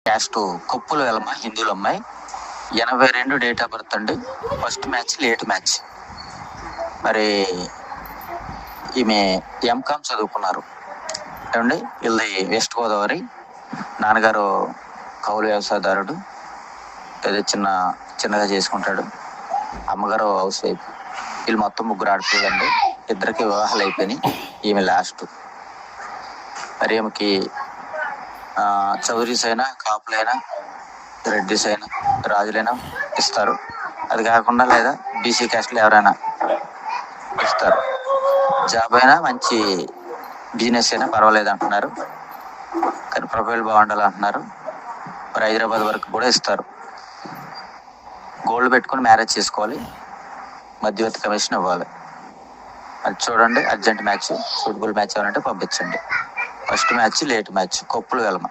Caste కొప్పులు వెలమ్మ, హిందువుల అమ్మాయి. 82 date of birth అండి. First match late match. మరి ఈమె ఎంకామ్ చదువుకున్నారు ఏమండి. వీళ్ళది వెస్ట్ గోదావరి. నాన్నగారు కౌలు వ్యవసాయదారుడు, ఏదో చిన్నగా చేసుకుంటాడు. అమ్మగారు హౌస్ వైఫ్. వీళ్ళు మొత్తం 3 ఆడపిల్లండి. 2కి వివాహాలు అయిపోయినాయి. ఈమె లాస్ట్. మరి ఈమెకి చౌదరీస్ అయినా, కాపులైనా, రెడ్డిస్ అయినా, రాజులైనా ఇస్తారు. అది కాకుండా లేదా బీసీ క్యాస్ట్లో ఎవరైనా ఇస్తారు. జాబ్ అయినా మంచి బిజినెస్ అయినా పర్వాలేదు అంటున్నారు. కానీ ప్రొఫైల్ బాగుండాలి అంటున్నారు. మరి హైదరాబాద్ వరకు కూడా ఇస్తారు. గోల్డ్ పెట్టుకుని మ్యారేజ్ చేసుకోవాలి. మధ్యవర్తి కమిషన్ ఇవ్వాలి. అది చూడండి. అర్జెంట్ మ్యాచ్, సూటబుల్ మ్యాచ్ ఏమంటే పంపించండి. ఫస్ట్ మ్యాచ్ లేట్ మ్యాచ్, కొప్పులు వెలమ.